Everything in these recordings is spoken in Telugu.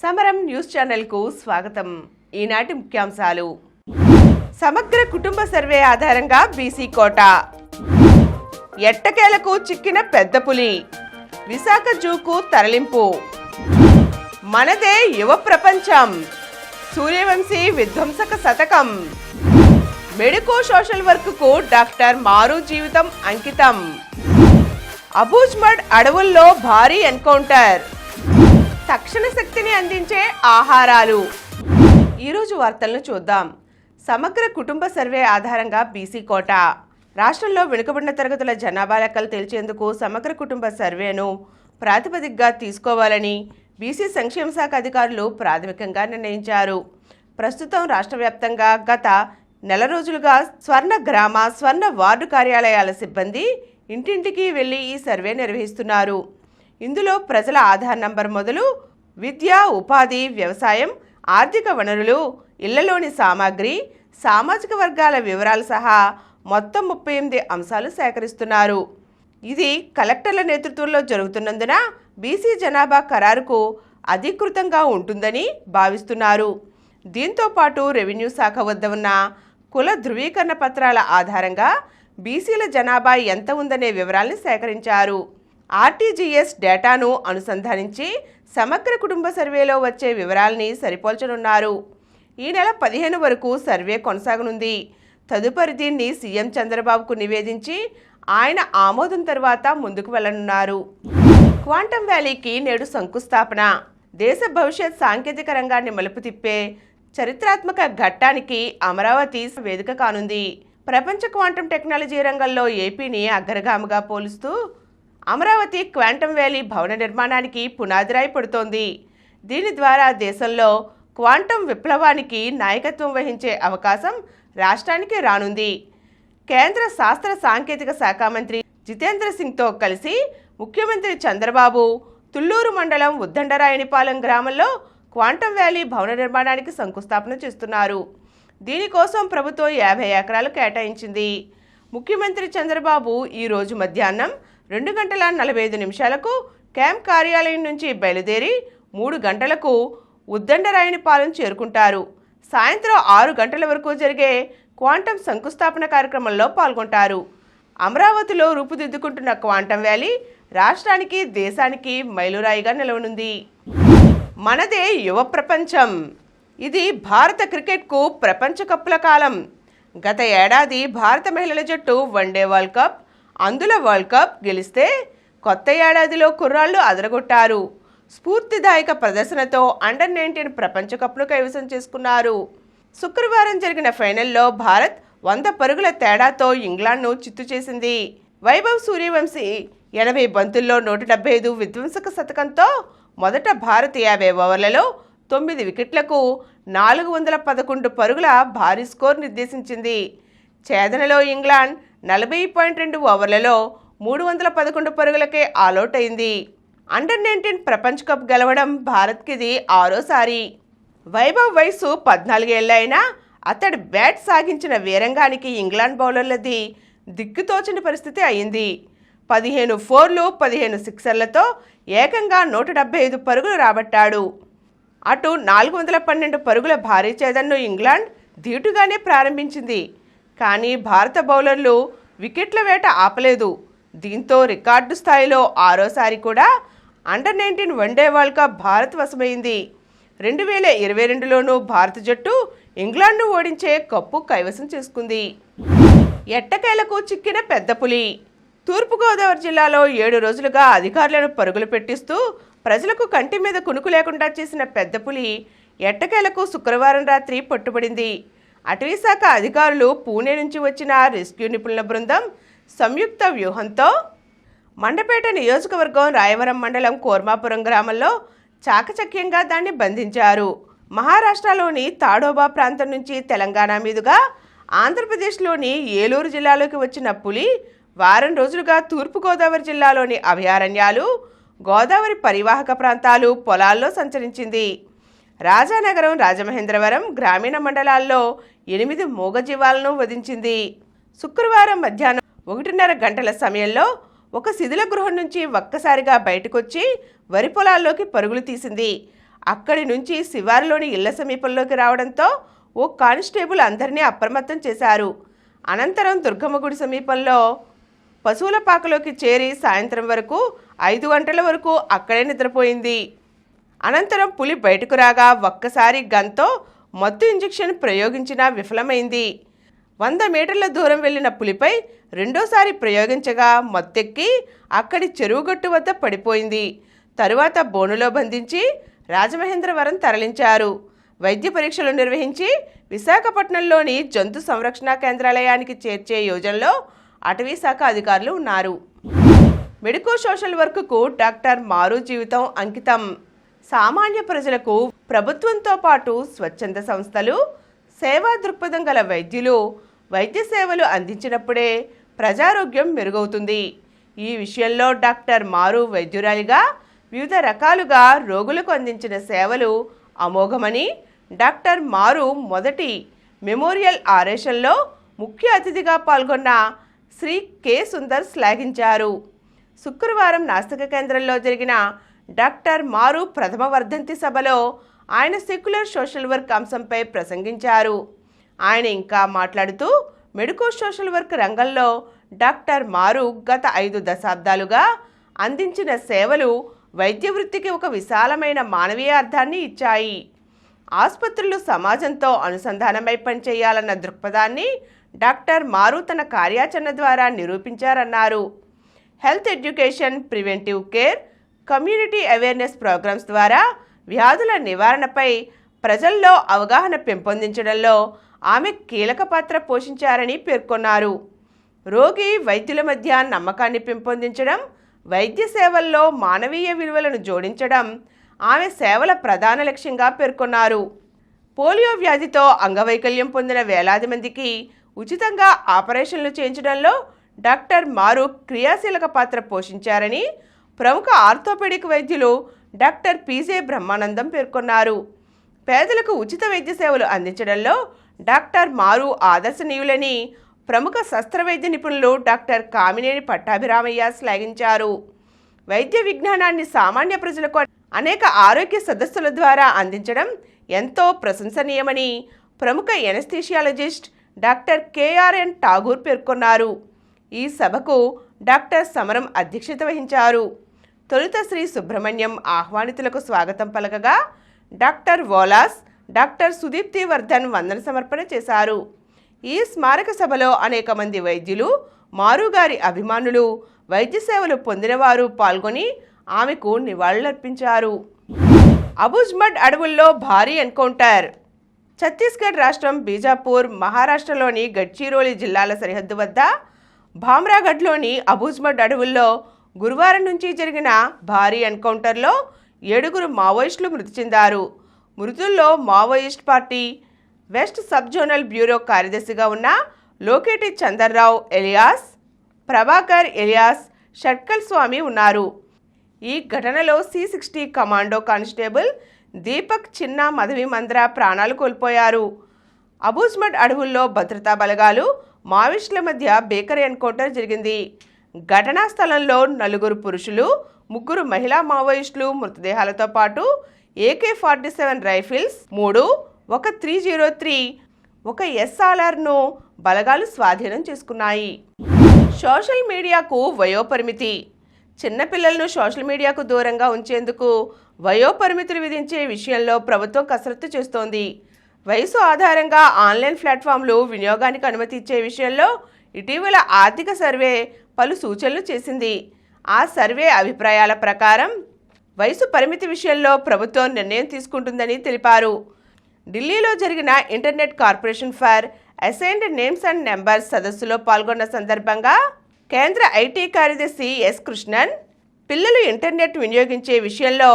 సమరం న్యూస్ ఛానల్ కు స్వాగతం. ఈనాటి ముఖ్యాంశాలు. సమగ్ర కుటుంబ సర్వే ఆధారంగా బీసీ కోట, ఎట్టకేలకు చిక్కిన పెద్ద పులి, విశాఖ జూకు తరలింపు, మనదే యువ ప్రపంచం, సూర్యవంశీ విధ్వంసక శతకం, మెడికో సోషల్ వర్క్ కు డాక్టర్ మారు జీవితం అంకితం, అబూజ్మడ్ అడవుల్లో భారీ ఎన్కౌంటర్, తక్షణ శక్తిని అందించే ఆహారాలు. ఈరోజు వార్తలను చూద్దాం. సమగ్ర కుటుంబ సర్వే ఆధారంగా బీసీ కోట. రాష్ట్రంలో వెనుకబడిన తరగతుల జనాభా లెక్కలు తేల్చేందుకు సమగ్ర కుటుంబ సర్వేను ప్రాతిపదికగా తీసుకోవాలని బీసీ సంక్షేమ శాఖ అధికారులు ప్రాథమికంగా నిర్ణయించారు. ప్రస్తుతం రాష్ట్ర వ్యాప్తంగా గత నెల రోజులుగా స్వర్ణ గ్రామ, స్వర్ణ వార్డు కార్యాలయాల సిబ్బంది ఇంటింటికి వెళ్లి ఈ సర్వే నిర్వహిస్తున్నారు. ఇందులో ప్రజల ఆధార్ నంబర్ మొదలు విద్య, ఉపాధి, వ్యవసాయం, ఆర్థిక వనరులు, ఇళ్లలోని సామాగ్రి, సామాజిక వర్గాల వివరాలు సహా మొత్తం 38 అంశాలు సేకరిస్తున్నారు. ఇది కలెక్టర్ల నేతృత్వంలో జరుగుతున్నందున బీసీ జనాభా ఖరారుకు అధికృతంగా ఉంటుందని భావిస్తున్నారు. దీంతో పాటు రెవెన్యూ శాఖ వద్ద ఉన్న కుల ధృవీకరణ పత్రాల ఆధారంగా బీసీల జనాభా ఎంత ఉందనే వివరాల్ని సేకరించారు. ఆర్టీజీఎస్ డేటాను అనుసంధానించి సమగ్ర కుటుంబ సర్వేలో వచ్చే వివరాల్ని సరిపోల్చనున్నారు. ఈ నెల 15 వరకు సర్వే కొనసాగనుంది. తదుపరి దీన్ని సీఎం చంద్రబాబుకు నివేదించి ఆయన ఆమోదం తర్వాత ముందుకు వెళ్లనున్నారు. క్వాంటమ్ వ్యాలీకి నేడు శంకుస్థాపన. దేశ భవిష్యత్ సాంకేతిక రంగాన్ని మలుపు తిప్పే చరిత్రాత్మక ఘట్టానికి అమరావతి వేదిక కానుంది. ప్రపంచ క్వాంటమ్ టెక్నాలజీ రంగంలో ఏపీని అగ్రగామిగా పోలుస్తూ అమరావతి క్వాంటమ్ వ్యాలీ భవన నిర్మాణానికి పునాదిరాయి పడుతోంది. దీని ద్వారా దేశంలో క్వాంటమ్ విప్లవానికి నాయకత్వం వహించే అవకాశం రాష్ట్రానికి రానుంది. కేంద్ర శాస్త్ర సాంకేతిక శాఖ మంత్రి జితేంద్ర సింగ్తో కలిసి ముఖ్యమంత్రి చంద్రబాబు తుళ్లూరు మండలం ఉద్దండరాయనిపాలెం గ్రామంలో క్వాంటమ్ వ్యాలీ భవన నిర్మాణానికి శంకుస్థాపన చేస్తున్నారు. దీనికోసం ప్రభుత్వం 50 ఎకరాలు కేటాయించింది. ముఖ్యమంత్రి చంద్రబాబు ఈరోజు మధ్యాహ్నం 2:45 క్యాంప్ కార్యాలయం నుంచి బయలుదేరి 3 గంటలకు ఉద్దండరాయనిపాలెం చేరుకుంటారు. సాయంత్రం 6 గంటల వరకు జరిగే క్వాంటమ్ శంకుస్థాపన కార్యక్రమంలో పాల్గొంటారు. అమరావతిలో రూపుదిద్దుకుంటున్న క్వాంటమ్ వ్యాలీ రాష్ట్రానికి, దేశానికి మైలురాయిగా నిలవనుంది. మనదే యువ ప్రపంచం. ఇది భారత క్రికెట్కు ప్రపంచ కప్పుల కాలం. గత ఏడాది భారత మహిళల జట్టు వన్డే వరల్డ్ కప్, అందులో వరల్డ్ కప్ గెలిస్తే కొత్త ఏడాదిలో కుర్రాళ్లు అదరగొట్టారు. స్ఫూర్తిదాయక ప్రదర్శనతో అండర్-19 ప్రపంచ కప్ను కైవసం చేసుకున్నారు. శుక్రవారం జరిగిన ఫైనల్లో భారత్ 100 పరుగుల తేడాతో ఇంగ్లాండ్ను చిత్తు చేసింది. వైభవ్ సూర్యవంశీ 80 బంతుల్లో 175 విధ్వంసక శతకంతో మొదట భారత్ 50 ఓవర్లలో 9 వికెట్లకు 411 పరుగుల భారీ స్కోర్ నిర్దేశించింది. ఛేదనలో ఇంగ్లాండ్ 40.2 ఓవర్లలో 311 పరుగులకే ఆలౌట్ అయింది. అండర్-19 ప్రపంచ కప్ గెలవడం భారత్కిది 6వ వైభవ్ వయసు 14 ఏళ్ల అయినా అతడి బ్యాట్ సాగించిన వీరంగానికి ఇంగ్లాండ్ బౌలర్లది దిక్కుతోచని పరిస్థితి అయింది. 15 ఫోర్లు, 15 సిక్సర్లతో ఏకంగా 175 పరుగులు రాబట్టాడు. అటు 412 పరుగుల భారీ ఛేదనను ఇంగ్లాండ్ ధీటుగానే ప్రారంభించింది. కానీ భారత బౌలర్లు వికెట్ల వేట ఆపలేదు. దీంతో రికార్డు స్థాయిలో 6వ కూడా under nineteen one day world cup Bharat వశమైంది. 2022లోనూ భారత జట్టు ఇంగ్లాండ్ను ఓడించే కప్పు కైవసం చేసుకుంది. ఎట్టకేలకు చిక్కిన పెద్ద పులి. తూర్పుగోదావరి జిల్లాలో 7 రోజులుగా అధికారులను పరుగులు పెట్టిస్తూ ప్రజలకు కంటి మీద కునుకు లేకుండా చేసిన పెద్ద పులి ఎట్టకేలకు శుక్రవారం రాత్రి పట్టుబడింది. అటవీశాఖ అధికారులు, పూణే నుంచి వచ్చిన రెస్క్యూ నిపుణుల బృందం సంయుక్త వ్యూహంతో మండపేట నియోజకవర్గం రాయవరం మండలం కోర్మాపురం గ్రామంలో చాకచక్యంగా దాన్ని బంధించారు. మహారాష్ట్రలోని తాడోబా ప్రాంతం నుంచి తెలంగాణ మీదుగా ఆంధ్రప్రదేశ్లోని ఏలూరు జిల్లాలోకి వచ్చిన పులి వారం రోజులుగా తూర్పుగోదావరి జిల్లాలోని అభయారణ్యాలు, గోదావరి పరివాహక ప్రాంతాలు, పొలాల్లో సంచరించింది. రాజానగరం, రాజమహేంద్రవరం గ్రామీణ మండలాల్లో 8 మూగజీవాలను వధించింది. శుక్రవారం మధ్యాహ్నం 1:30 గంటల సమయంలో ఒక శిథిల గృహం నుంచి ఒక్కసారిగా బయటకొచ్చి వరి పొలాల్లోకి పరుగులు తీసింది. అక్కడి నుంచి శివారులోని ఇళ్ల సమీపంలోకి రావడంతో ఓ కానిస్టేబుల్ అందరినీ అప్రమత్తం చేశారు. అనంతరం దుర్గమ్మ గుడి సమీపంలో పశువుల పాకలోకి చేరి సాయంత్రం వరకు 5 గంటల వరకు అక్కడే నిద్రపోయింది. అనంతరం పులి బయటకు రాగా ఒక్కసారి గన్తో మత్తు ఇంజెక్షన్ ప్రయోగించినా విఫలమైంది. 100 మీటర్ల దూరం వెళ్లిన పులిపై రెండోసారి ప్రయోగించగా మత్తెక్కి అక్కడి చెరువుగట్టు వద్ద పడిపోయింది. తరువాత బోనులో బంధించి రాజమహేంద్రవరం తరలించారు. వైద్య పరీక్షలు నిర్వహించి విశాఖపట్నంలోని జంతు సంరక్షణ కేంద్రాలయానికి చేర్చే యోజనలో అటవీ శాఖ అధికారులు ఉన్నారు. మెడికో సోషల్ వర్క్కు డాక్టర్ మారు జీవితం అంకితం. సామాన్య ప్రజలకు ప్రభుత్వంతో పాటు స్వచ్ఛంద సంస్థలు, సేవా దృక్పథం గల వైద్యులు వైద్య సేవలు అందించినప్పుడే ప్రజారోగ్యం మెరుగవుతుంది. ఈ విషయంలో డాక్టర్ మారు వైద్యురాలిగా వివిధ రకాలుగా రోగులకు అందించిన సేవలు అమోఘమని డాక్టర్ మారు మొదటి మెమోరియల్ ఆరేషన్లో ముఖ్య అతిథిగా పాల్గొన్న శ్రీ కె సుందర్ శ్లాఘించారు. శుక్రవారం నాస్తిక కేంద్రంలో జరిగిన డాక్టర్ మారు ప్రథమ వర్ధంతి సభలో ఆయన సెక్యులర్ సోషల్ వర్క్ అంశంపై ప్రసంగించారు. ఆయన ఇంకా మాట్లాడుతూ మెడికో సోషల్ వర్క్ రంగంలో డాక్టర్ మారు గత 5 దశాబ్దాలుగా అందించిన సేవలు వైద్య వృత్తికి ఒక విశాలమైన మానవీయ అర్థాన్ని ఇచ్చాయి. ఆసుపత్రులు సమాజంతో అనుసంధానమై పనిచేయాలన్న దృక్పథాన్ని డాక్టర్ మారు తన కార్యాచరణ ద్వారా నిరూపించారన్నారు. Health education, preventive care, community awareness programmes ద్వారా వ్యాధుల నివారణపై ప్రజల్లో అవగాహన పెంపొందించడంలో ఆమె కీలక పాత్ర పోషించారని పేర్కొన్నారు. రోగి, వైద్యుల మధ్య నమ్మకాన్ని పెంపొందించడం, వైద్య సేవల్లో మానవీయ విలువలను జోడించడం ఆమె సేవల ప్రధాన లక్ష్యంగా పేర్కొన్నారు. పోలియో వ్యాధితో అంగవైకల్యం పొందిన వేలాది మందికి ఉచితంగా ఆపరేషన్లు చేయించడంలో డాక్టర్ మారు క్రియాశీలక పాత్ర పోషించారని ప్రముఖ ఆర్థోపెడిక్ వైద్యులు డాక్టర్ పిజే బ్రహ్మానందం పేర్కొన్నారు. పేదలకు ఉచిత వైద్య సేవలు అందించడంలో డాక్టర్ మారు ఆదర్శనీయులని ప్రముఖ శస్త్రవైద్య నిపుణులు డాక్టర్ కామినేని పట్టాభిరామయ్య శ్లాఘించారు. వైద్య విజ్ఞానాన్ని సామాన్య ప్రజలకు అనేక ఆరోగ్య సదస్సుల ద్వారా అందించడం ఎంతో ప్రశంసనీయమని ప్రముఖ ఎనస్థీషియాలజిస్ట్ డాక్టర్ కేఆర్ఎన్ ఠాగూర్ పేర్కొన్నారు. ఈ సభకు డాక్టర్ సమరం అధ్యక్షత వహించారు. తొలుత శ్రీ సుబ్రహ్మణ్యం ఆహ్వానితులకు స్వాగతం పలకగా డాక్టర్ వోలాస్, డాక్టర్ సుదీప్తి వర్ధన్ వందన సమర్పణ చేశారు. ఈ స్మారక సభలో అనేక మంది వైద్యులు, మారుగారి అభిమానులు, వైద్య సేవలు పొందినవారు పాల్గొని ఆమెకు నివాళులర్పించారు. అబుజ్మడ్ అడవుల్లో భారీ ఎన్కౌంటర్. ఛత్తీస్గఢ్ రాష్ట్రం బీజాపూర్, మహారాష్ట్రలోని గడ్చిరోలి జిల్లాల సరిహద్దు వద్ద భామ్రాగఢ్లోని అబుజ్మడ్ అడవుల్లో గురువారం నుంచి జరిగిన భారీ ఎన్కౌంటర్లో 7 మావోయిస్టులు మృతి చెందారు. మృతుల్లో Maoist party west sub zonal bureau కార్యదర్శిగా ఉన్న లోకేటి చందర్రావు ఎలియాస్, ప్రభాకర్ ఎలియాస్, షట్కల్ స్వామి ఉన్నారు. ఈ ఘటనలో C60 కమాండో కానిస్టేబుల్ దీపక్ చిన్న మధవి మంద్రా ప్రాణాలు కోల్పోయారు. అబుజ్మడ్ అడవుల్లో భద్రతా బలగాలు, మావోయిస్టుల మధ్య భీకర ఎన్కౌంటర్ జరిగింది. ఘటనా స్థలంలో 4 పురుషులు, 3 మహిళా మావోయిస్టులు మృతదేహాలతో పాటు AK-47 రైఫిల్స్ 3, ఒక 303, ఒక SRRను బలగాలు స్వాధీనం చేసుకున్నాయి. సోషల్ మీడియాకు వయోపరిమితి. చిన్నపిల్లలను సోషల్ మీడియాకు దూరంగా ఉంచేందుకు వయోపరిమితులు విధించే విషయంలో ప్రభుత్వం కసరత్తు చేస్తోంది. వయసు ఆధారంగా ఆన్లైన్ ప్లాట్ఫామ్లు వినియోగానికి అనుమతి ఇచ్చే విషయంలో ఇటీవల ఆర్థిక సర్వే పలు సూచనలు చేసింది. ఆ సర్వే అభిప్రాయాల ప్రకారం వయసు పరిమితి విషయంలో ప్రభుత్వం నిర్ణయం తీసుకుంటుందని తెలిపారు. ఢిల్లీలో జరిగిన internet corporation for assigned names and numbers సదస్సులో పాల్గొన్న సందర్భంగా కేంద్ర ఐటీ కార్యదర్శి ఎస్ కృష్ణన్ పిల్లలు ఇంటర్నెట్ వినియోగించే విషయంలో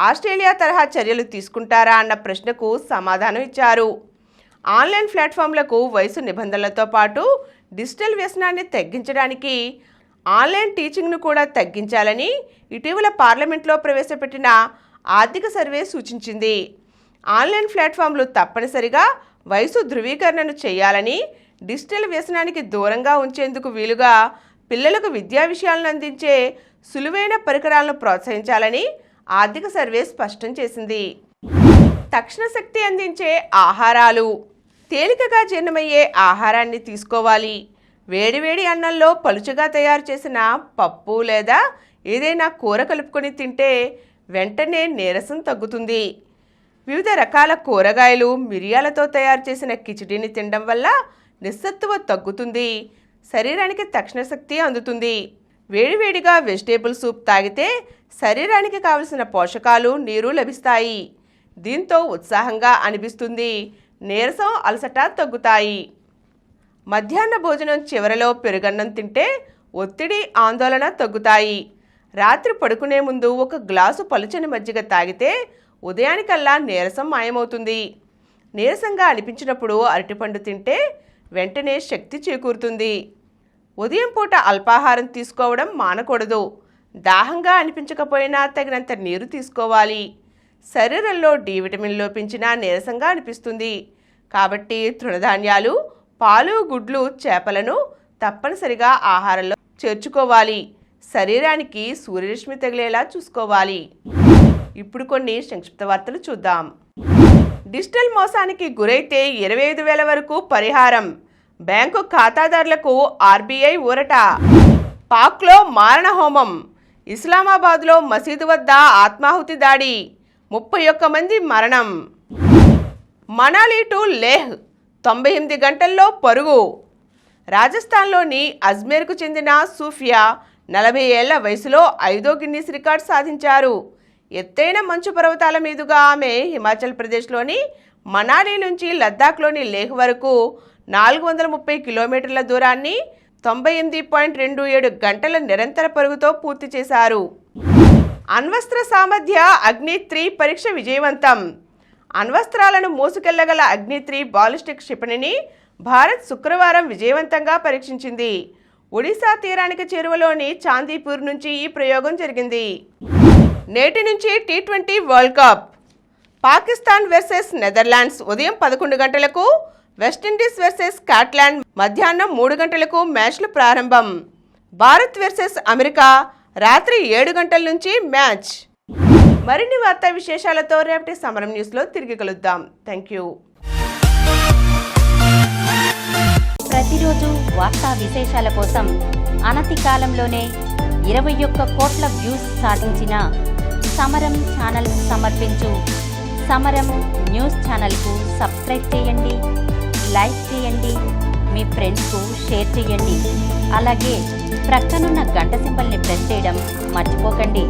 ఆస్ట్రేలియా తరహా చర్యలు తీసుకుంటారా అన్న ప్రశ్నకు సమాధానం ఇచ్చారు. ఆన్లైన్ ప్లాట్ఫామ్లకు వయసు నిబంధనలతో పాటు డిజిటల్ వ్యసనాన్ని తగ్గించడానికి ఆన్లైన్ టీచింగ్ను కూడా తగ్గించాలని ఇటీవల పార్లమెంట్లో ప్రవేశపెట్టిన ఆర్థిక సర్వే సూచించింది. ఆన్లైన్ ప్లాట్ఫామ్లు తప్పనిసరిగా వయసు ధృవీకరణను చేయాలని, డిజిటల్ వ్యసనానికి దూరంగా ఉంచేందుకు వీలుగా పిల్లలకు విద్యా విషయాలను అందించే సులువైన పరికరాలను ప్రోత్సహించాలని ఆర్థిక సర్వే స్పష్టం చేసింది. తక్షణ శక్తి అందించే ఆహారాలు. తేలికగా జీర్ణమయ్యే ఆహారాన్ని తీసుకోవాలి. వేడివేడి అన్నంలో పలుచగా తయారు చేసిన పప్పు లేదా ఏదైనా కూర కలుపుకొని తింటే వెంటనే నీరసం తగ్గుతుంది. వివిధ రకాల కూరగాయలు, మిరియాలతో తయారు చేసిన కిచిడిని తినడం వల్ల నిస్సత్తువ తగ్గుతుంది. శరీరానికి తక్షణ శక్తి అందుతుంది. వేడివేడిగా వెజిటేబుల్ సూప్ తాగితే శరీరానికి కావలసిన పోషకాలు, నీరు లభిస్తాయి. దీంతో ఉత్సాహంగా అనిపిస్తుంది. నీరసం, అలసట తగ్గుతాయి. మధ్యాహ్న భోజనం చివరలో పెరుగన్నం తింటే ఒత్తిడి, ఆందోళన తగ్గుతాయి. రాత్రి పడుకునే ముందు ఒక గ్లాసు పలుచని మజ్జిగ తాగితే ఉదయానికల్లా నీరసం మాయమవుతుంది. నీరసంగా అనిపించినప్పుడు అరటిపండు తింటే వెంటనే శక్తి చేకూరుతుంది. ఉదయం పూట అల్పాహారం తీసుకోవడం మానకూడదు. దాహంగా అనిపించకపోయినా తగినంత నీరు తీసుకోవాలి. శరీరంలో డి విటమిన్ లోపించినా నీరసంగా అనిపిస్తుంది. కాబట్టి తృణధాన్యాలు, పాలు, గుడ్లు, చేపలను తప్పనిసరిగా ఆహారంలో చేర్చుకోవాలి. శరీరానికి సూర్యరశ్మి తగిలేలా చూసుకోవాలి. ఇప్పుడు కొన్ని సంక్షిప్త వార్తలు చూద్దాం. డిజిటల్ మోసానికి గురైతే 25,000 వరకు పరిహారం. బ్యాంకు ఖాతాదారులకు ఆర్బీఐ ఊరట. పాక్లో మారణ హోమం. ఇస్లామాబాద్లో మసీదు వద్ద ఆత్మాహుతి దాడి. 31 మంది మరణం. మనాలి టు లేహ్ 98 గంటల్లో పరుగు. రాజస్థాన్లోని అజ్మేర్కు చెందిన సూఫియా 40 ఏళ్ల వయసులో 5వ గిన్నీస్ రికార్డ్ సాధించారు. ఎత్తైన మంచు పర్వతాల మీదుగా ఆమె హిమాచల్ ప్రదేశ్లోని మనాలి నుంచి లద్దాఖ్లోని లేహ్ వరకు 430 కిలోమీటర్ల దూరాన్ని 98.27 గంటల నిరంతర పరుగుతో పూర్తి చేశారు. అణ్వస్త్ర సామర్థ్య అగ్ని-3 పరీక్ష విజయవంతం. అణ్వస్త్రాలను మోసుకెళ్లగల అగ్ని-3 బాలిస్టిక్ క్షిపణిని భారత్ శుక్రవారం విజయవంతంగా పరీక్షించింది. ఒడిశా తీరానికి చేరువలోని చాందీపూర్ నుంచి ఈ ప్రయోగం జరిగింది. నేటి నుంచి T20 world cup. Pakistan versus Netherlands ఉదయం 11 గంటలకు, వెస్టిండీస్ వర్సెస్ స్కాట్లాండ్ మధ్యాహ్నం 3 గంటలకు మ్యాచ్లు ప్రారంభం. భారత్ వర్సెస్ అమెరికా రాత్రి 7 గంటల నుంచి మ్యాచ్. మరిన్ని వార్తా విశేషాలతో రేపటి సమరం న్యూస్లో తిరిగి కలుద్దాం. Thank you. ప్రతిరోజు వార్తా విశేషాల కోసం అనతి కాలంలోనే 21 కోట్ల వ్యూస్ సాధించిన సమరం ఛానల్ సమర్పించు సమరం న్యూస్ ఛానల్కు సబ్స్క్రైబ్ చేయండి, లైక్ చేయండి, మీ ఫ్రెండ్స్కు షేర్ చేయండి. అలాగే ప్రక్కనున్న గంట సింబల్ని ప్రెస్ చేయడం మర్చిపోకండి.